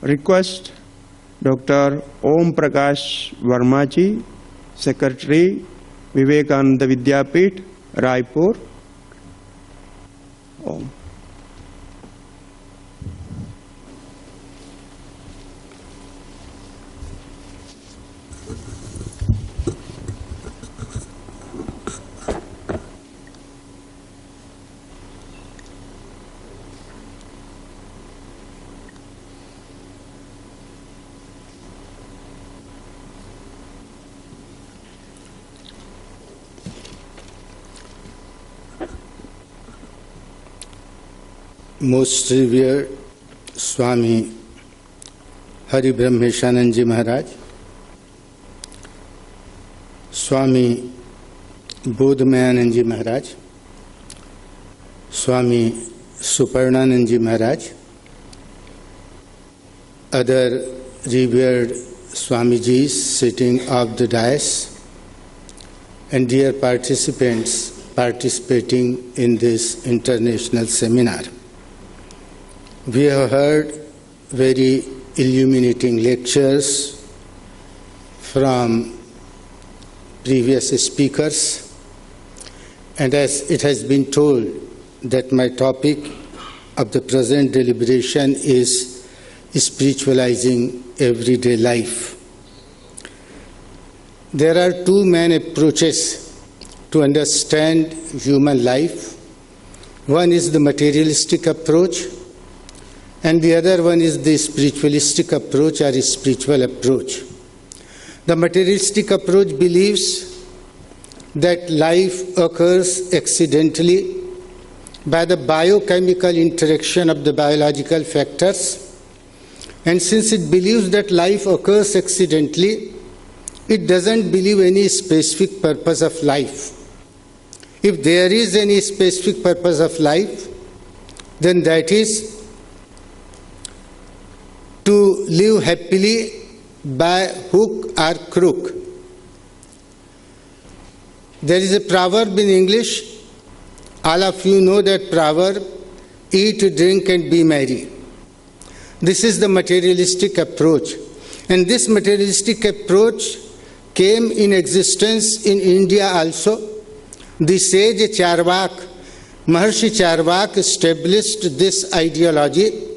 request Dr. Om Prakash Verma ji, Secretary, Vivekananda Vidyapith, Raipur. Om. Most revered Swami Hari Brahmeshanand Ji Maharaj, Swami Bodhmayanand Ji Maharaj, Swami Suparnanand Ji Maharaj, other revered Swamijis sitting off the dais, and dear participants participating in this international seminar. We have heard very illuminating lectures from previous speakers, and as it has been told that my topic of the present deliberation is spiritualizing everyday life. There are two main approaches to understand human life. One is the materialistic approach, and the other one is the spiritualistic approach or spiritual approach. The materialistic approach believes that life occurs accidentally by the biochemical interaction of the biological factors, and since it believes that life occurs accidentally, it doesn't believe any specific purpose of life. If there is any specific purpose of life, then that is to live happily by hook or crook. There is a proverb in English, all of you know that proverb, eat, drink and be merry. This is the materialistic approach. And this materialistic approach came in existence in India also. The sage Charvak, Maharshi Charvak established this ideology.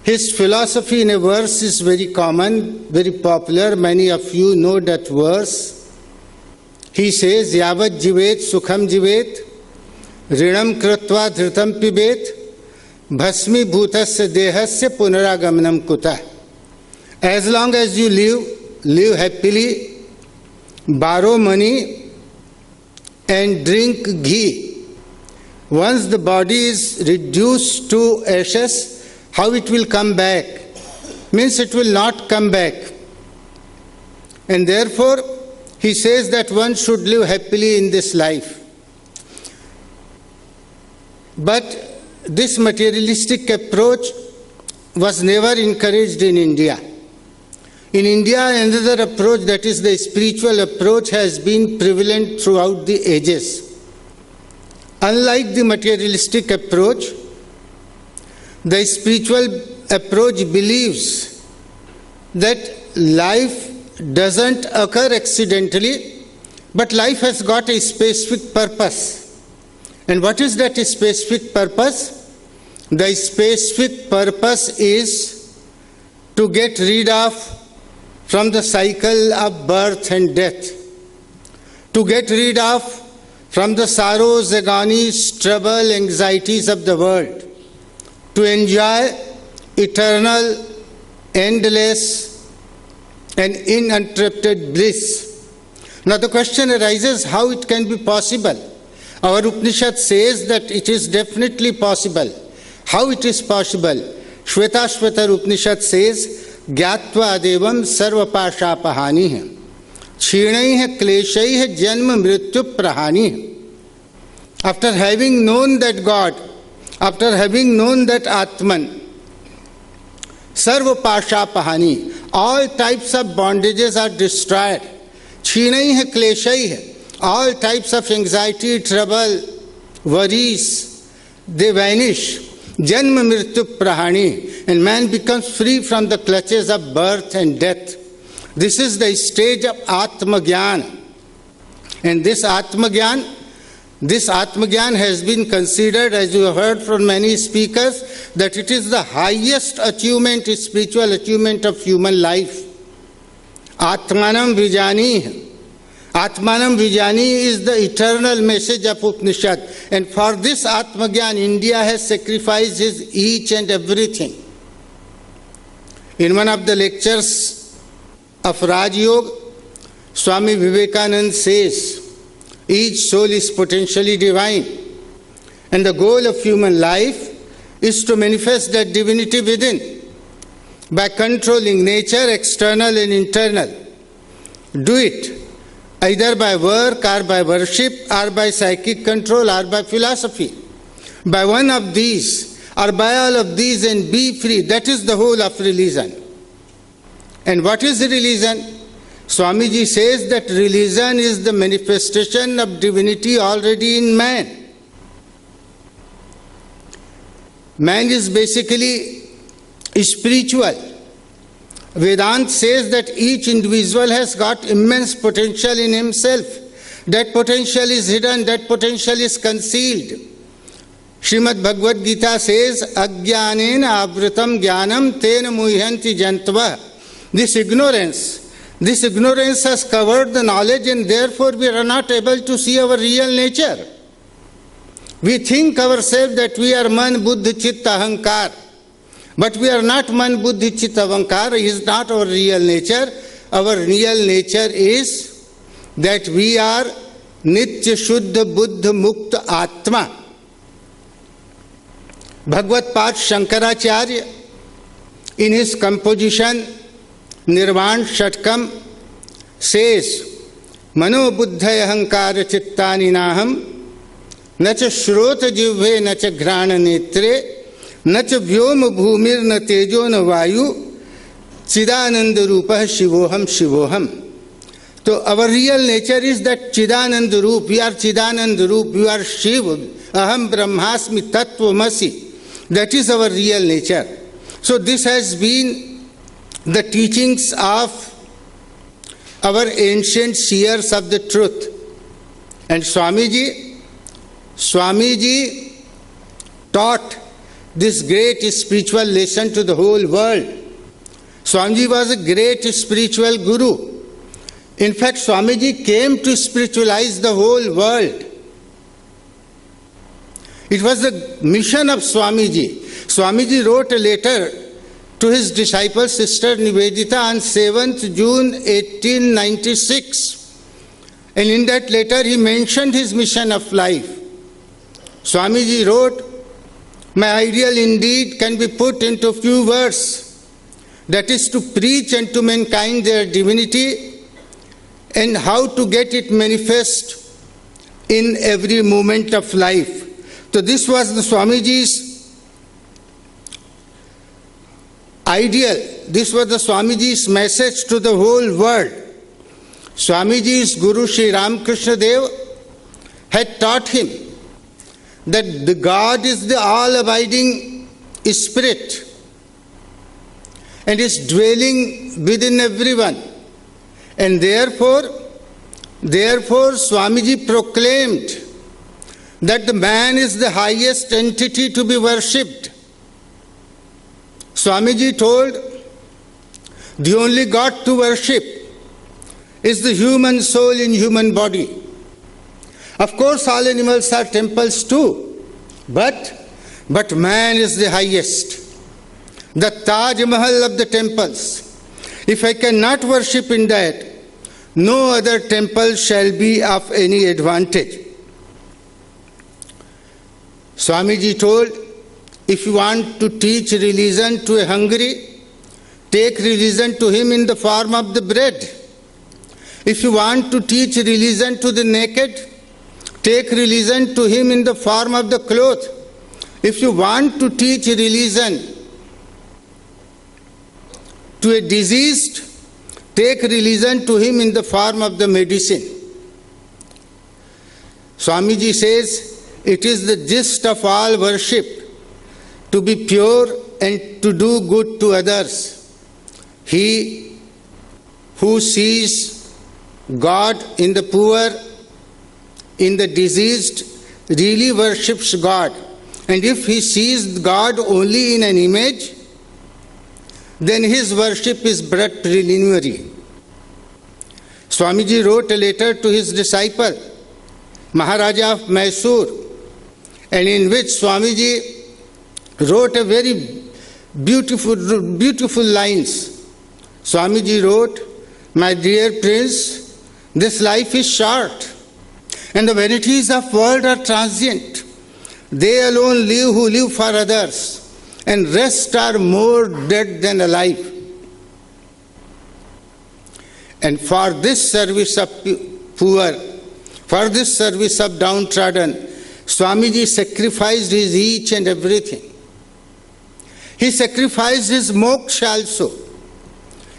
His philosophy in a verse is very common, very popular. Many of you know that verse. He says, Yavat jivet sukham jivet, rinam kritva dhritam pibet, bhasmi bhutasya dehasya punaragamanam kuta. As long as you live happily, borrow money and drink ghee. Once the body is reduced to ashes, how it will come back? Means it will not come back. And therefore, he says that one should live happily in this life. But this materialistic approach was never encouraged in India. In India, another approach, that is the spiritual approach, has been prevalent throughout the ages. Unlike the materialistic approach, the spiritual approach believes that life doesn't occur accidentally, but life has got a specific purpose. And what is that specific purpose? The specific purpose is to get rid of from the cycle of birth and death, to get rid of from the sorrows, agonies, trouble, anxieties of the world, to enjoy eternal, endless, and uninterrupted bliss. Now the question arises, how it can be possible? Our Upanishad says that it is definitely possible. How it is possible? Shvetashvatar Upanishad says, Gyatva devam sarvapasha pahani Chinaih kleshaih janma mrityu prahani. After having known that God, after having known that Atman, sarvapasha pahani, all types of bondages are destroyed. Chinaih kleshaih, all types of anxiety, trouble, worries, they vanish. Janma mrityu prahani. and man becomes free from the clutches of birth and death. This is the stage of Atmagyan. And this Atmagyan has been considered, as you have heard from many speakers, that it is the highest achievement, spiritual achievement of human life. Atmanam Vijani. Atmanam Vijani is the eternal message of Upanishad. And for this Atmagyan, India has sacrificed each and everything. In one of the lectures of Raj Yoga, Swami Vivekananda says, each soul is potentially divine, and the goal of human life is to manifest that divinity within by controlling nature, external and internal. Do it either by work or by worship or by psychic control or by philosophy. By one of these or by all of these and be free. That is the whole of religion. And what is religion? Swamiji says that religion is the manifestation of divinity already in man. Man is basically spiritual. Vedanta says that each individual has got immense potential in himself. That potential is hidden, that potential is concealed. Srimad Bhagavad Gita says, Ajnanena avritam jnanam tena muhyanti jantva. This ignorance has covered the knowledge, and therefore we are not able to see our real nature. We think ourselves that we are man, buddhi, chitta, ahankar. But we are not man, buddhi, chitta, ahankar. It is not our real nature. Our real nature is that we are nitya, shuddha, buddha, mukta, atma. Bhagavad Path Shankaracharya, in his composition Nirvan Shatkam, says, Mano buddhaya ahankara chittani naham, nacha shrota jivve nacha ghrana netre, nacha vyoma bhumir na tejo na vayu, chidananda rupa shivoham shivoham. So our real nature is that chidananda roop. We are chidananda roop. We are Shiva. Aham brahmasmi tattvamasi. That is our real nature. So this has been the teachings of our ancient seers of the truth. And Swamiji taught this great spiritual lesson to the whole world. Swamiji was a great spiritual guru. In fact, Swamiji came to spiritualize the whole world. It was the mission of Swamiji. Swamiji wrote a letter to his disciple Sister Nivedita on 7th June 1896. And in that letter he mentioned his mission of life. Swamiji wrote, "My ideal indeed can be put into few words, that is to preach unto mankind their divinity and how to get it manifest in every moment of life." So this was the Swamiji's ideal. This was the Swamiji's message to the whole world. Swamiji's Guru Sri Ramakrishna Dev had taught him that the God is the all-abiding Spirit and is dwelling within everyone. And therefore Swamiji proclaimed that the man is the highest entity to be worshipped. Swamiji told, the only God to worship is the human soul in human body. Of course, all animals are temples too, but man is the highest, the Taj Mahal of the temples. If I cannot worship in that, no other temple shall be of any advantage. Swamiji told, if you want to teach religion to a hungry, take religion to him in the form of the bread. If you want to teach religion to the naked, take religion to him in the form of the cloth. If you want to teach religion to a diseased, take religion to him in the form of the medicine. Swamiji says, it is the gist of all worship to be pure and to do good to others. He who sees God in the poor, in the diseased, really worships God. And if he sees God only in an image, then his worship is but preliminary. Swamiji wrote a letter to his disciple, Maharaja of Mysore, and in which Swamiji wrote a very beautiful lines. Swamiji wrote, "My dear prince, this life is short, and the vanities of world are transient. They alone live who live for others, and rest are more dead than alive. And for this service of poor, for this service of downtrodden, Swamiji sacrificed his each and everything. He sacrificed his moksha also.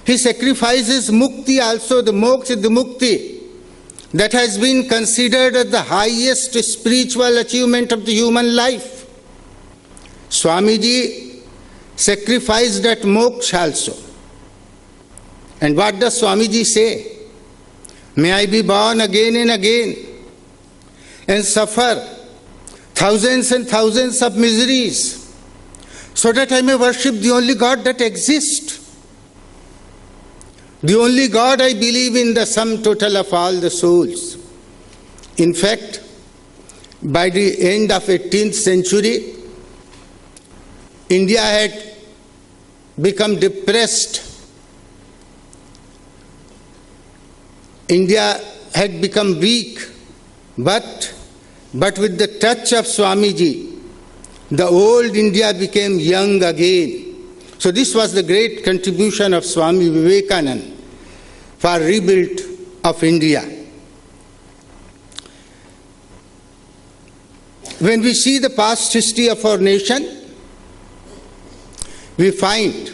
He sacrificed his mukti also, the moksha, the mukti, that has been considered as the highest spiritual achievement of the human life. Swamiji sacrificed that moksha also. And what does Swamiji say? May I be born again and again and suffer thousands and thousands of miseries, so that I may worship the only God that exists. The only God I believe in, the sum total of all the souls. In fact, by the end of 18th century, India had become depressed. India had become weak, but with the touch of Swamiji, the old India became young again. So this was the great contribution of Swami Vivekananda for rebuild of India. When we see the past history of our nation, we find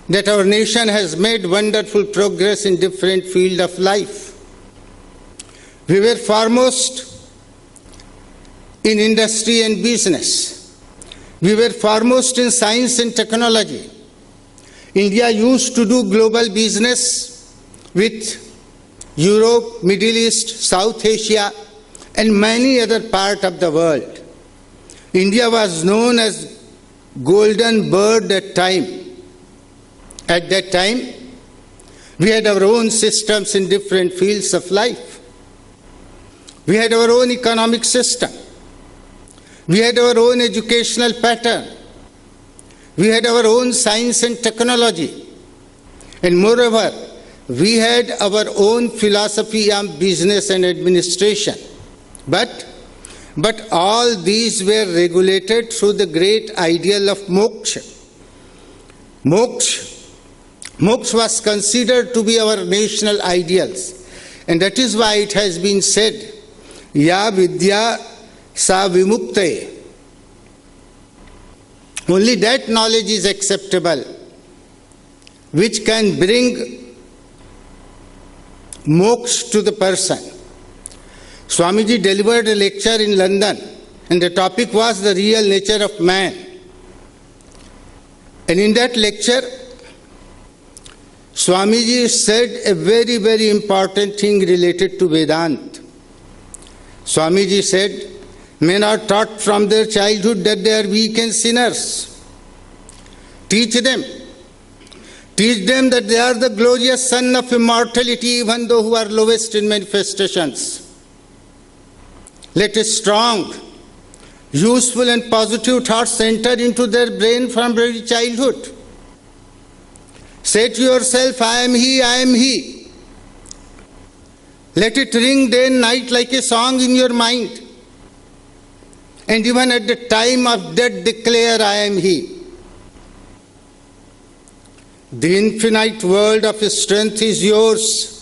that our nation has made wonderful progress in different fields of life. We were foremost in industry and business. We were foremost in science and technology. India used to do global business with Europe, Middle East, South Asia, and many other parts of the world. India was known as golden bird at time. At that time, we had our own systems in different fields of life. We had our own economic system. We had our own educational pattern. We had our own science and technology. And moreover, we had our own philosophy on business and administration. But all these were regulated through the great ideal of moksha. Moksha was considered to be our national ideals. And that is why it has been said, Ya vidya sa vimuktaye. Only that knowledge is acceptable which can bring moksha to the person. Swamiji delivered a lecture in London, and the topic was the real nature of man. And in that lecture, Swamiji said a very, very important thing related to Vedanta. Swamiji said, men are taught from their childhood that they are weak and sinners. Teach them that they are the glorious son of immortality, even though who are lowest in manifestations. Let a strong, useful and positive thoughts enter into their brain from very childhood. Say to yourself, I am he, I am he. Let it ring day and night like a song in your mind. And even at the time of death declare, I am he. The infinite world of strength is yours.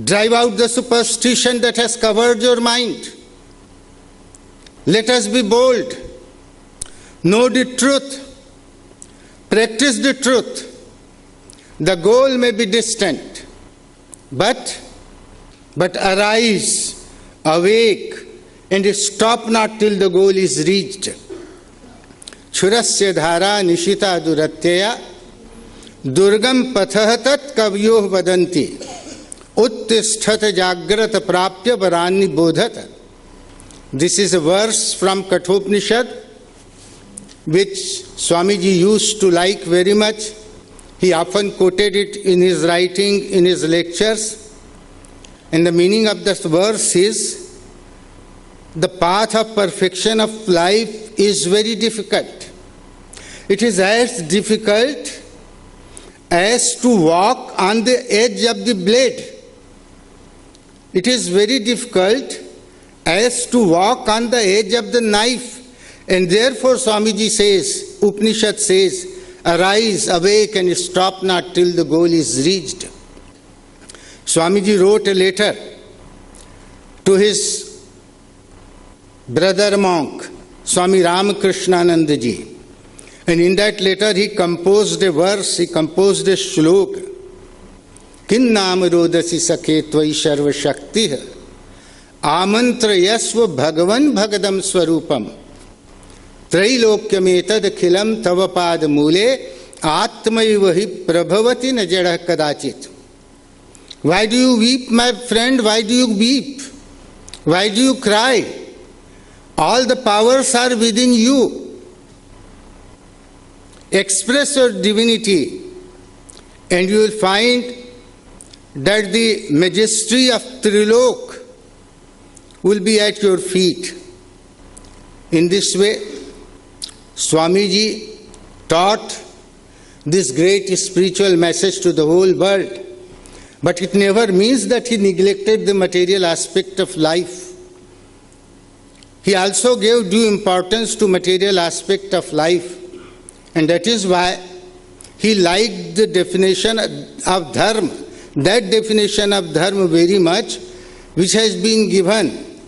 Drive out the superstition that has covered your mind. Let us be bold. Know the truth. Practice the truth. The goal may be distant, but arise, awake, and stop not till the goal is reached. क्षुरस्य धारा निशिता दुरत्यया दुर्गम पथः तत् कवयो वदन्ति उत्तिष्ठत जाग्रत प्राप्य वरान्नि बोधत. This is a verse from Kathopanishad which Swamiji used to like very much. He often quoted it in his writing, in his lectures. And the meaning of this verse is, the path of perfection of life is very difficult. It is as difficult as to walk on the edge of the blade. It is very difficult as to walk on the edge of the knife. And therefore Swamiji says, Upanishad says, arise, awake and stop not till the goal is reached. Swamiji wrote a letter to his brother monk, Swami Ramakrishna Ji. And in that letter he composed a verse, he composed a shlok. Kin naam rodasi sakhe tvai sarva shakti amantra yasva bhagavan bhagadam swarupam त्रैलोक्यमेतद खिलम तव पाद मूले आत्मैव हि प्रभवति न जड़ः कदाचित. Why do you weep, my friend? Why do you weep? Why do you cry? All the powers are within you. Express your divinity and you will find that the majesty of Trilok will be at your feet. In this way, Swamiji taught this great spiritual message to the whole world. But it never means that he neglected the material aspect of life. He also gave due importance to material aspect of life. And that is why he liked the definition of dharma, that definition of dharma very much, which has been given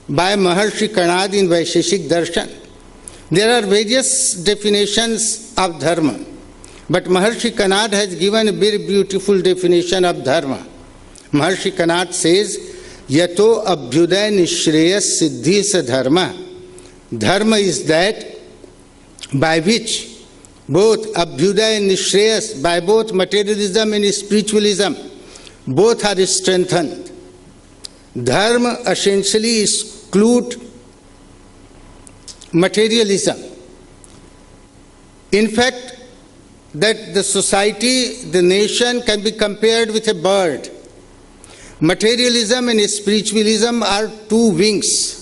by Maharshi Kanad in Vaisheshik Darshan. There are various definitions of dharma, but Maharshi Kanad has given a very beautiful definition of dharma. Maharshi Kanad says, Yato abhyuday nishreyas siddhi sa dharma. Dharma is that by which both abhyuday and nishreyas, by both materialism and spiritualism, both are strengthened. Dharma essentially excludes materialism. In fact, that the society, the nation can be compared with a bird. Materialism and spiritualism are two wings.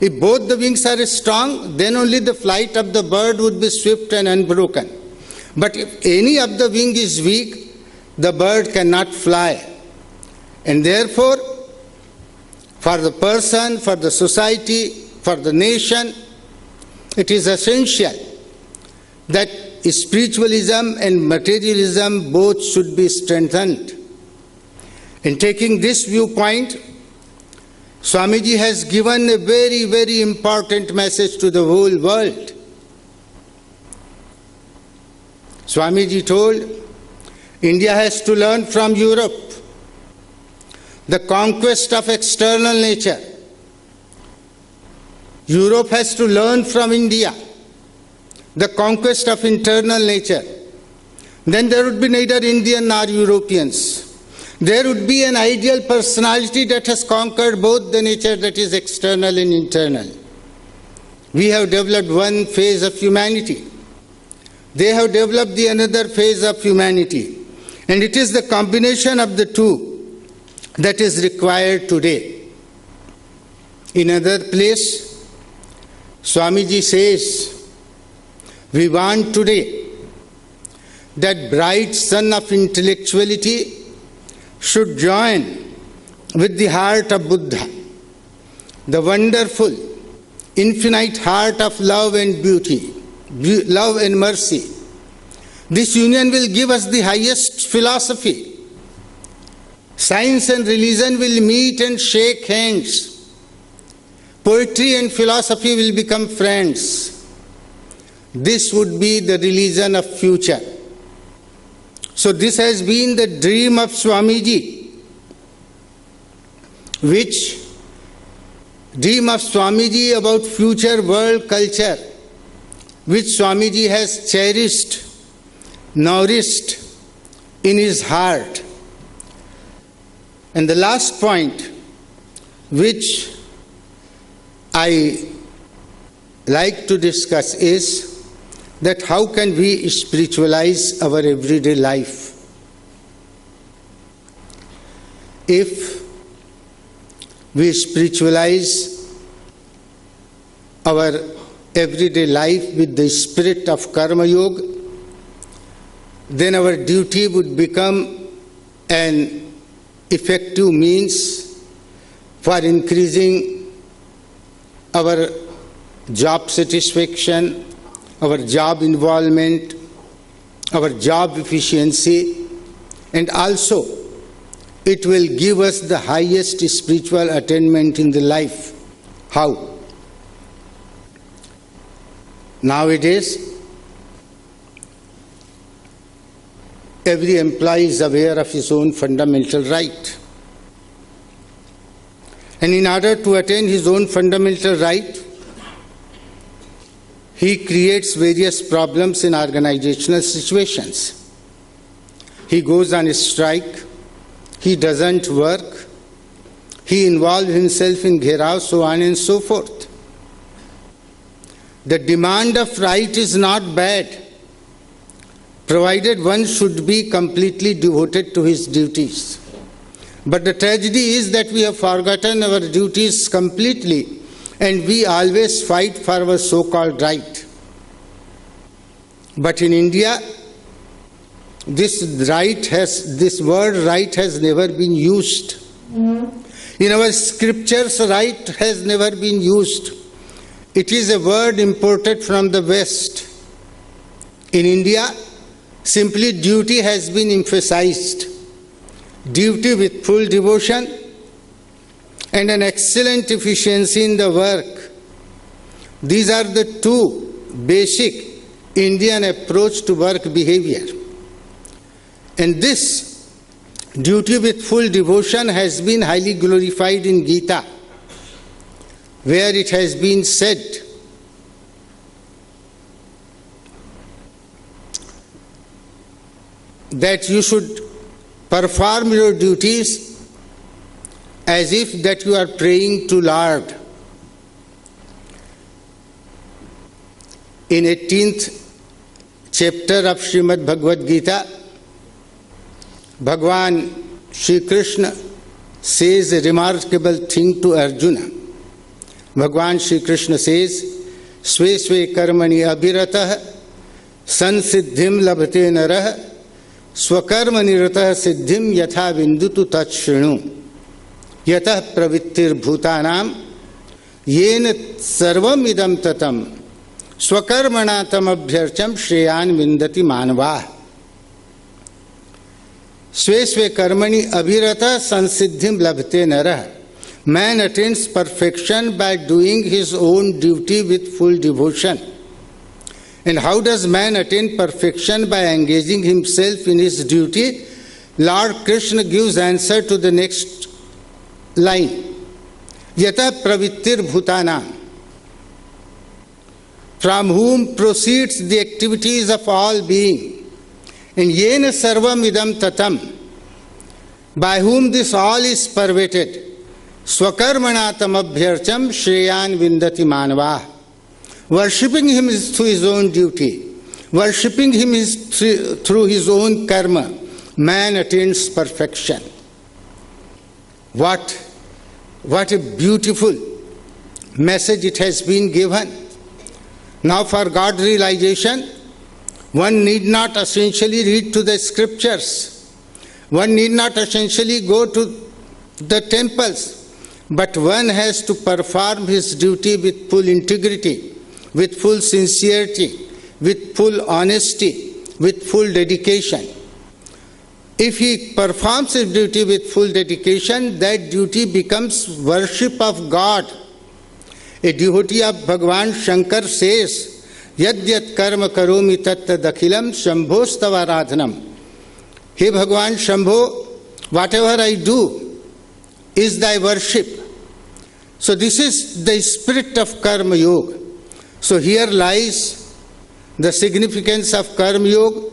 If both the wings are strong, then only the flight of the bird would be swift and unbroken. But if any of the wing is weak, the bird cannot fly. And therefore, for the person, for the society, for the nation, it is essential that spiritualism and materialism both should be strengthened. In taking this viewpoint, Swamiji has given a very, very important message to the whole world. Swamiji told, India has to learn from Europe the conquest of external nature. Europe has to learn from India the conquest of internal nature. Then there would be neither Indian nor Europeans. There would be an ideal personality that has conquered both the nature that is external and internal. We have developed one phase of humanity. They have developed the another phase of humanity. And it is the combination of the two that is required today. In another place, Swamiji says, we want today that bright sun of intellectuality should join with the heart of Buddha, the wonderful, infinite heart of love and beauty, love and mercy. This union will give us the highest philosophy. Science and religion will meet and shake hands. Poetry and philosophy will become friends. This would be the religion of future. So this has been the dream of Swamiji, which dream of Swamiji about future world culture which Swamiji has cherished, nourished in his heart. And the last point which I like to discuss is that how can we spiritualize our everyday life? If we spiritualize our everyday life with the spirit of Karma Yoga, then our duty would become an effective means for increasing our job satisfaction, our job involvement, our job efficiency, and also it will give us the highest spiritual attainment in the life. How? Nowadays, every employee is aware of his own fundamental right. And in order to attain his own fundamental right, he creates various problems in organizational situations. He goes on a strike, he doesn't work, he involves himself in gherav, so on and so forth. The demand of right is not bad, provided one should be completely devoted to his duties. But the tragedy is that we have forgotten our duties completely, and we always fight for our so-called But in India, this word right has never been used. In our scriptures, right has never been used. It is a word imported from the West. In India, simply duty has been emphasized. Duty with full devotion and an excellent efficiency in the work. These are the two basic Indian approach to work behavior. And this duty with full devotion has been highly glorified in Gita, where it has been said that you should perform your duties as if that you are praying to Lord. In 18th chapter of Srimad Bhagavad Gita, Bhagwan Shri Krishna says a remarkable thing to Arjuna. Bhagwan Shri Krishna says, Sve sve karmani abhiratah sansiddhim labhate narah swakarma niratah siddhim yatha vindutu tachrinu yatah pravittir bhutanam yena sarvam idam tatam swakarmanatam abhyarcham shreyan vindati manvah. Sve sve karmani abhirata sansiddhim labhate narah. Man attains perfection by doing his own duty with full devotion. And how does man attain perfection? By engaging himself in his duty. Lord Krishna gives answer to the next line. Yata pravittir bhutanam. From whom proceeds the activities of all being. And yena sarvam idam tatam. By whom this all is pervaded. Swakarmanatam abhyarcham shreyan vindati manva. Worshipping him is through his own duty. Worshipping him is through his own karma. Man attains perfection. What a beautiful message it has been given. Now for God realization, one need not essentially read to the scriptures. One need not essentially go to the temples. But one has to perform his duty with full integrity, with full sincerity, with full honesty, with full dedication. If he performs his duty with full dedication, that duty becomes worship of God. A devotee of Bhagavan Shankar says, Yad yad karma karomi tatta dakhilam shambhostava radhanam. Hey Bhagavan Shambho, whatever I do is thy worship. So this is the spirit of Karma Yoga. So here lies the significance of Karma Yoga,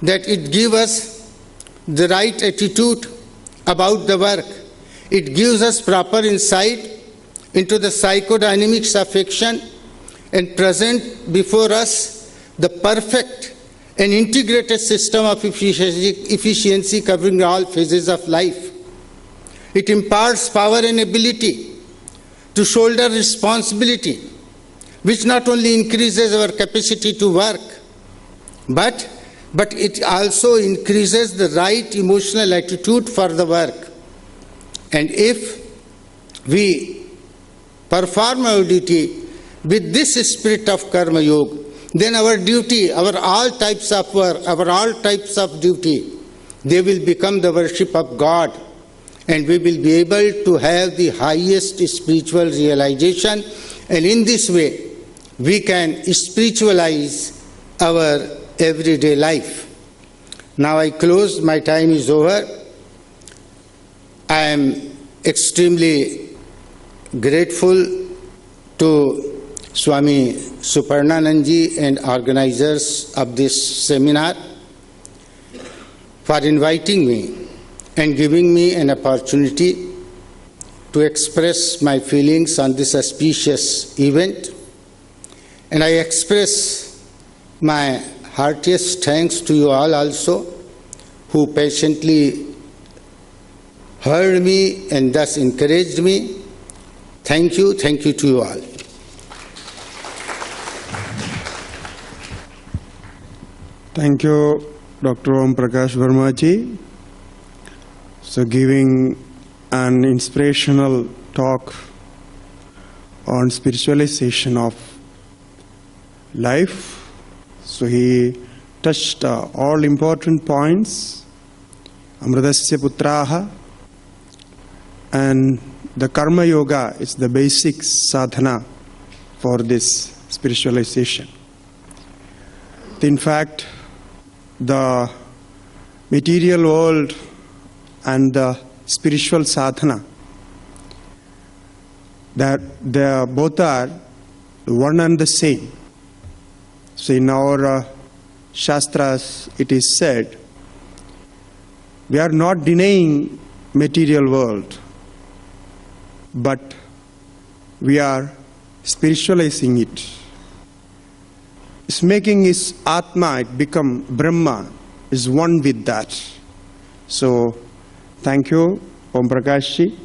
that it gives us the right attitude about the work. It gives us proper insight into the psychodynamics of action and present before us the perfect and integrated system of efficiency covering all phases of life. It imparts power and ability to shoulder responsibility, which not only increases our capacity to work, but it also increases the right emotional attitude for the work. And if we perform our duty with this spirit of Karma Yoga, then our duty, our all types of work, our all types of duty, they will become the worship of God, and we will be able to have the highest spiritual realization, and in this way we can spiritualize our everyday life. Now I close, my time is over. I am extremely grateful to Swami Suparnanandji and organizers of this seminar for inviting me and giving me an opportunity to express my feelings on this auspicious event. And I express my heartiest thanks to you all also, who patiently heard me and thus encouraged me. Thank you to you all. Thank you, Dr. Om Prakash Verma ji. So giving an inspirational talk on spiritualization of life. So he touched all important points. Amradasya putraha, and the Karma Yoga is the basic sadhana for this spiritualization. In fact, the material world and the spiritual sadhana, that they both are one and the same. So in our Shastras it is said, we are not denying material world, but we are spiritualizing it. It's making its Atma, it become Brahma, is one with that. So thank you, Om Prakash ji.